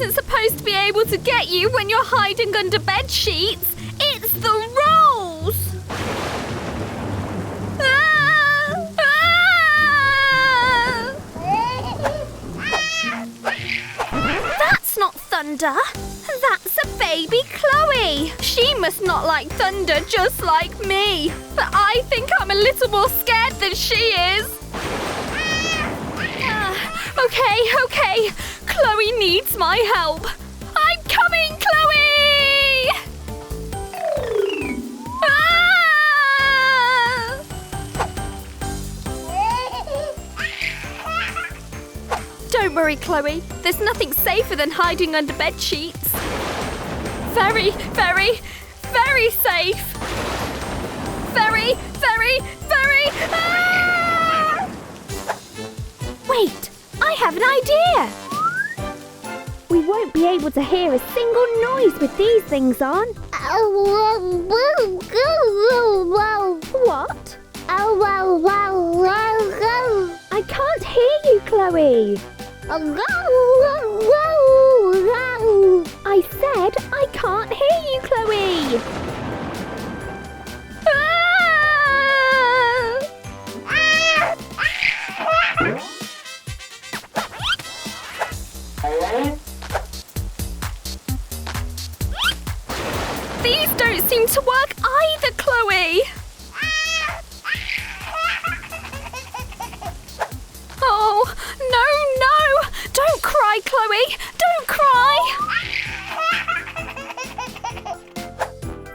wasn't supposed to be able to get you when you're hiding under bed sheets. It's the rules. That's not thunder. That's a baby Chloe. She must not like thunder just like me. But I think I'm a little more scared than she is. Okay. Chloe needs my help. I'm coming, Chloe! Don't worry, Chloe. There's nothing safer than hiding under bed sheets. Very, very, very safe. Very, very, very... Wait, I have an idea. We won't be able to hear a single noise with these things on. What? I can't hear you, Chloe. I said I can't hear you, Chloe. These don't seem to work either, Chloe. Oh, no. Don't cry, Chloe. Don't cry.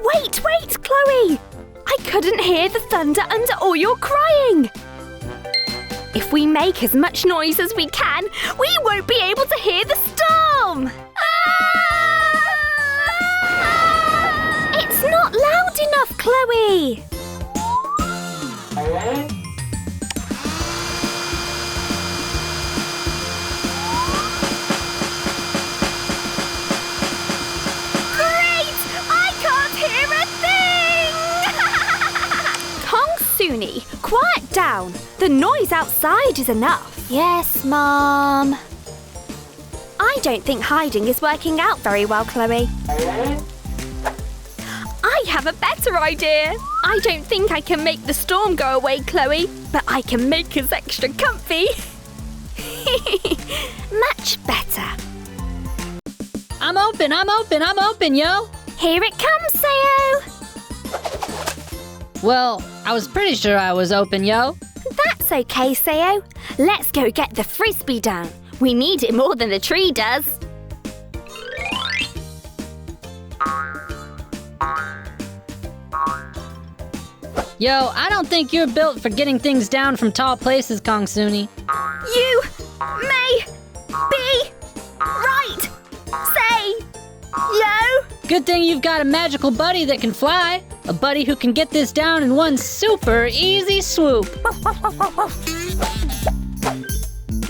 Wait, Chloe. I couldn't hear the thunder under all your crying. If we make as much noise as we can, we won't be able to hear the storm. It's not loud enough, Chloe. Kongsuni, quiet down. The noise outside is enough. Yes, Mom. I don't think hiding is working out very well, Chloe. I have a better idea. I don't think I can make the storm go away, Chloe, but I can make us extra comfy. Much better. I'm open, yo. Here it comes, Sayo. Well, I was pretty sure I was open, yo. That's okay, Sayo. Let's go get the Frisbee down. We need it more than the tree does. Yo, I don't think you're built for getting things down from tall places, Kongsuni. You may be right, Sayo. Good thing you've got a magical buddy that can fly. A buddy who can get this down in one super easy swoop.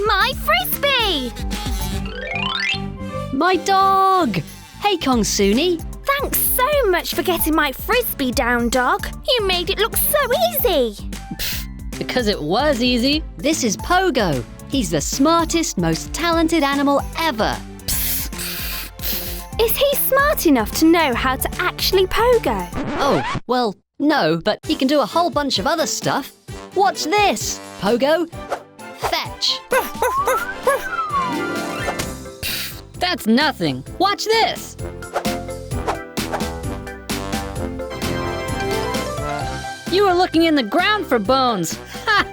My Frisbee! My dog! Hey, Kongsuni. Thanks so much for getting my Frisbee down, dog. You made it look so easy. Because it was easy. This is Pogo. He's the smartest, most talented animal ever. Is he smart enough to know how to actually pogo? Oh, well, no, but he can do a whole bunch of other stuff. Watch this, Pogo. Fetch. That's nothing. Watch this. You were looking in the ground for bones. Ha!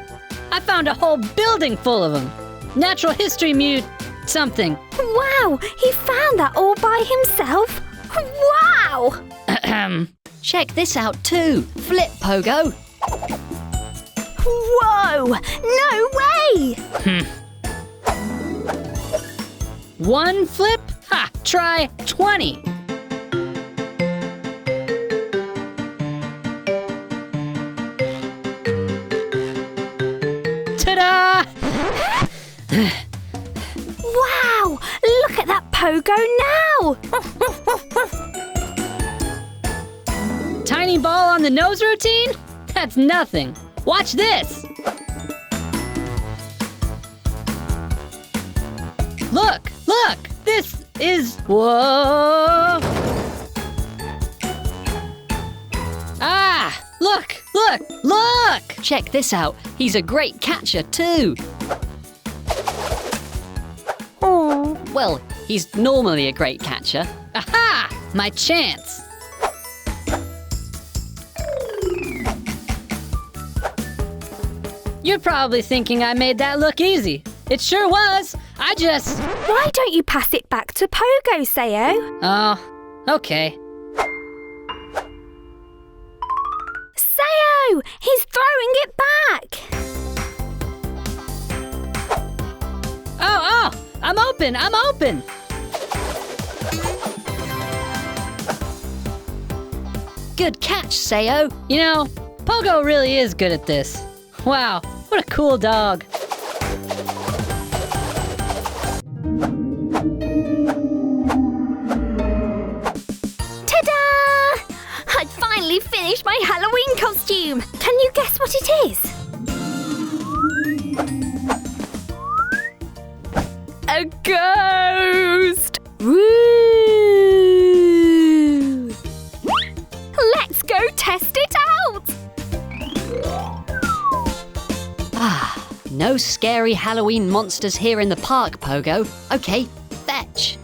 I found a whole building full of them. Natural history something. Wow, he found that all by himself? Wow! Check this out too. Flip, Pogo. Whoa! No way! One flip? Ha! Try 20. Ta-da! Wow! Look at that pogo now! Tiny ball on the nose routine? That's nothing. Watch this. Look! is... Whoa! Ah! Look! Look! Look! Check this out. He's a great catcher too. Well, he's normally a great catcher. Aha! My chance! You're probably thinking I made that look easy. It sure was. I just... Why don't you pass it back to Pogo, Sayo? Oh, okay. Sayo! He's throwing it back! Oh! I'm open! I'm open! Good catch, Sayo. You know, Pogo really is good at this. Wow, what a cool dog. Ta-da! I've finally finished my Halloween costume. Can you guess what it is? A ghost! Woo! Let's go test it out! No scary Halloween monsters here in the park, Pogo. Okay, fetch.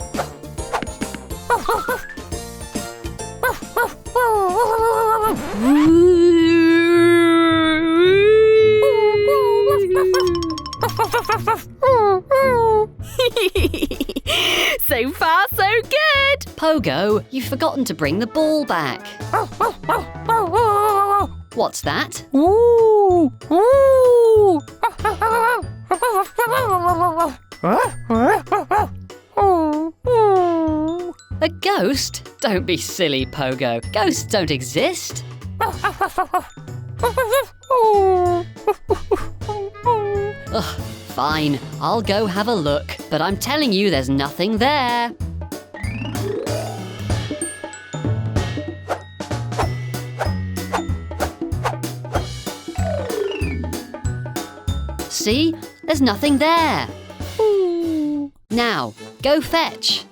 So far, so good! Pogo, you've forgotten to bring the ball back. What's that? Ooh! Ooh! A ghost? Don't be silly, Pogo. Ghosts don't exist. Ugh, fine. I'll go have a look. But I'm telling you, there's nothing there. See? There's nothing there. Now, go fetch.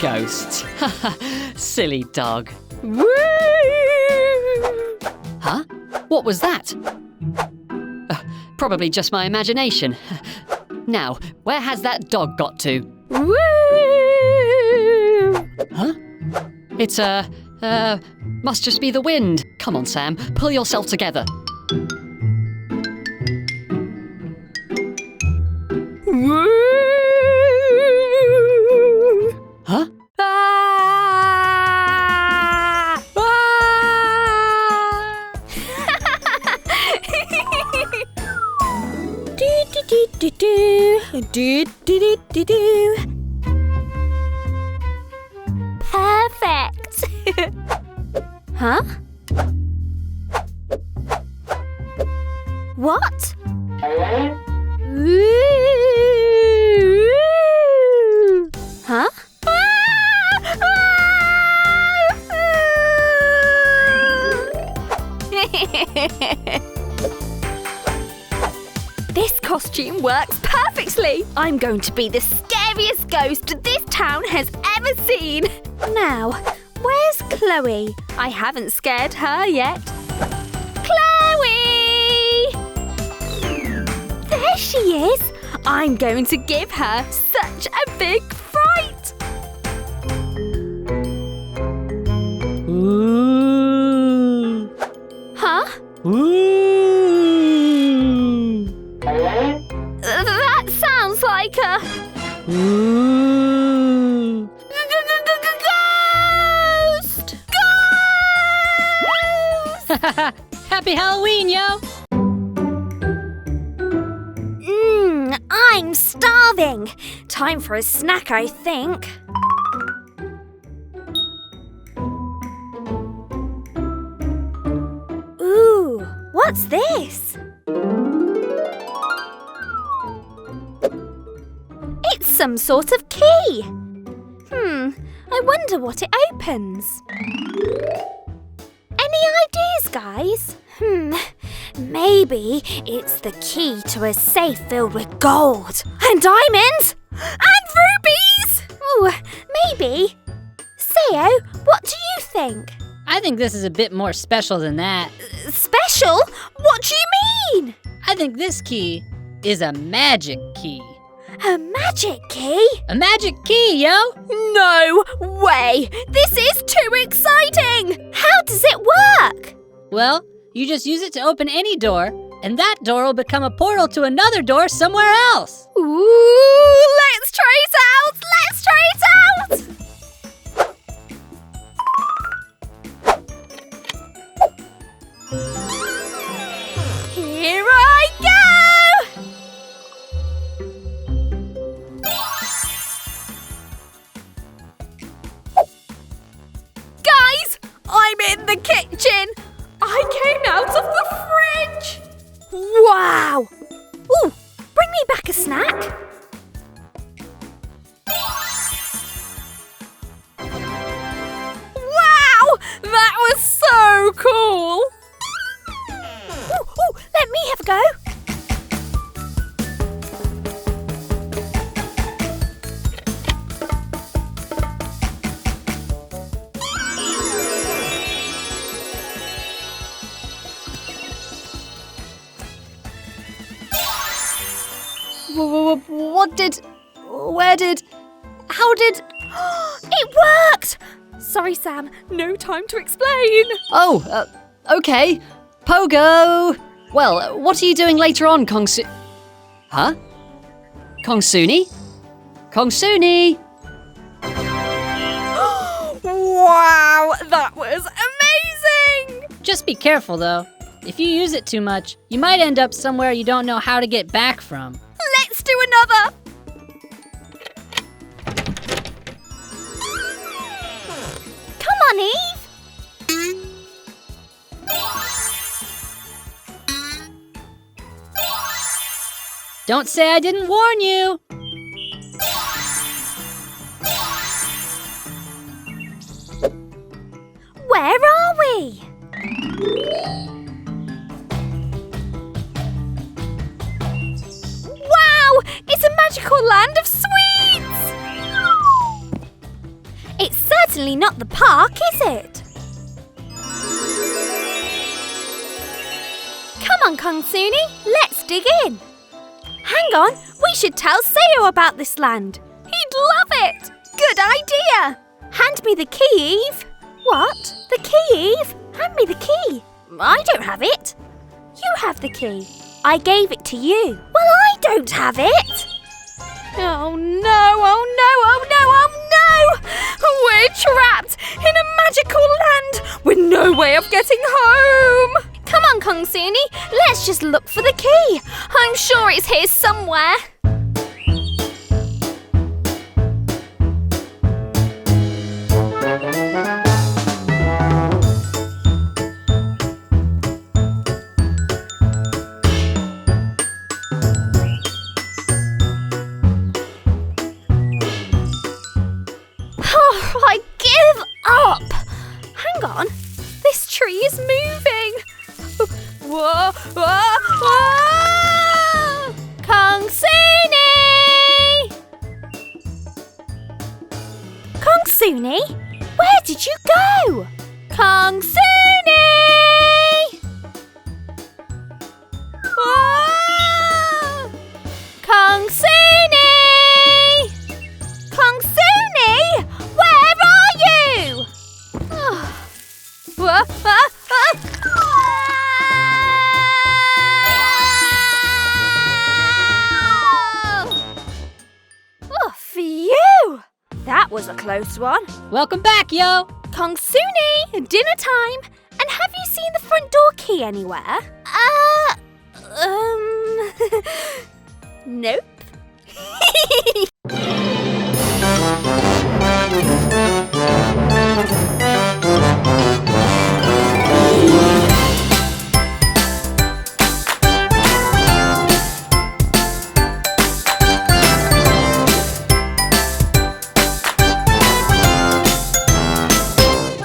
Ghosts. Silly dog. Huh? What was that? Probably just my imagination. Now, where has that dog got to? Huh? It's must just be the wind. Come on, Sam, pull yourself together. Huh? Perfect! Huh? What? Huh? This costume works perfectly! I'm going to be the scariest ghost this town has ever seen! Now, where's Chloe? I haven't scared her yet. Chloe! There she is! I'm going to give her such a big fright! Ooh. Huh? Ooh. That sounds like a... Ooh. Ghost! Ghost! Happy Halloween, yo! I'm starving. Time for a snack, I think. Ooh, what's this? It's some sort of key. I wonder what it opens. Any ideas, guys? Maybe it's the key to a safe filled with gold and diamonds and rubies. Oh, maybe. Sayo, what do you think? I think this is a bit more special than that. Special? What do you mean? I think this key is a magic key. A magic key? A magic key, yo! No way! This is too exciting! How does it work? Well, you just use it to open any door, and that door will become a portal to another door somewhere else. Ooh, let's try it out! Let's try it out! Here I go! Guys, I'm in the kitchen. I came out of the fridge. Wow! Ooh, bring me back a snack. Wow! That was so cool! Ooh, let me have a go. How did... It worked! Sorry, Sam, no time to explain. Oh, okay. Pogo! Well, what are you doing later on, Huh? Kongsuni? Kongsuni! Wow, that was amazing! Just be careful, though. If you use it too much, you might end up somewhere you don't know how to get back from. Let's do another. Come on, Eve. Don't say I didn't warn you! Where are we? Wow! It's a magical land of sweets! It's certainly not the park, is it? Come on, Kongsuni, let's dig in. Hang on, we should tell Sayo about this land. He'd love it! Good idea! Hand me the key, Eve. What? The key, Eve? Hand me the key. I don't have it. You have the key. I gave it to you. Well, I don't have it. Oh no, oh no, oh no, oh no! We're trapped in a magical land with no way of getting home. Come on, Kongsuni, let's just look for the key. I'm sure it's here somewhere. Oh, I give up. Hang on, this tree is moving. Whoa, whoa, whoa! Kongsuni! Kongsuni? Where did you go? Kongsuni! Whoa! Kongsuni! Kongsuni! Where are you? Whoa, Oh, phew! That was a close one. Welcome back, yo! Kongsuni, dinner time. And have you seen the front door key anywhere? Nope.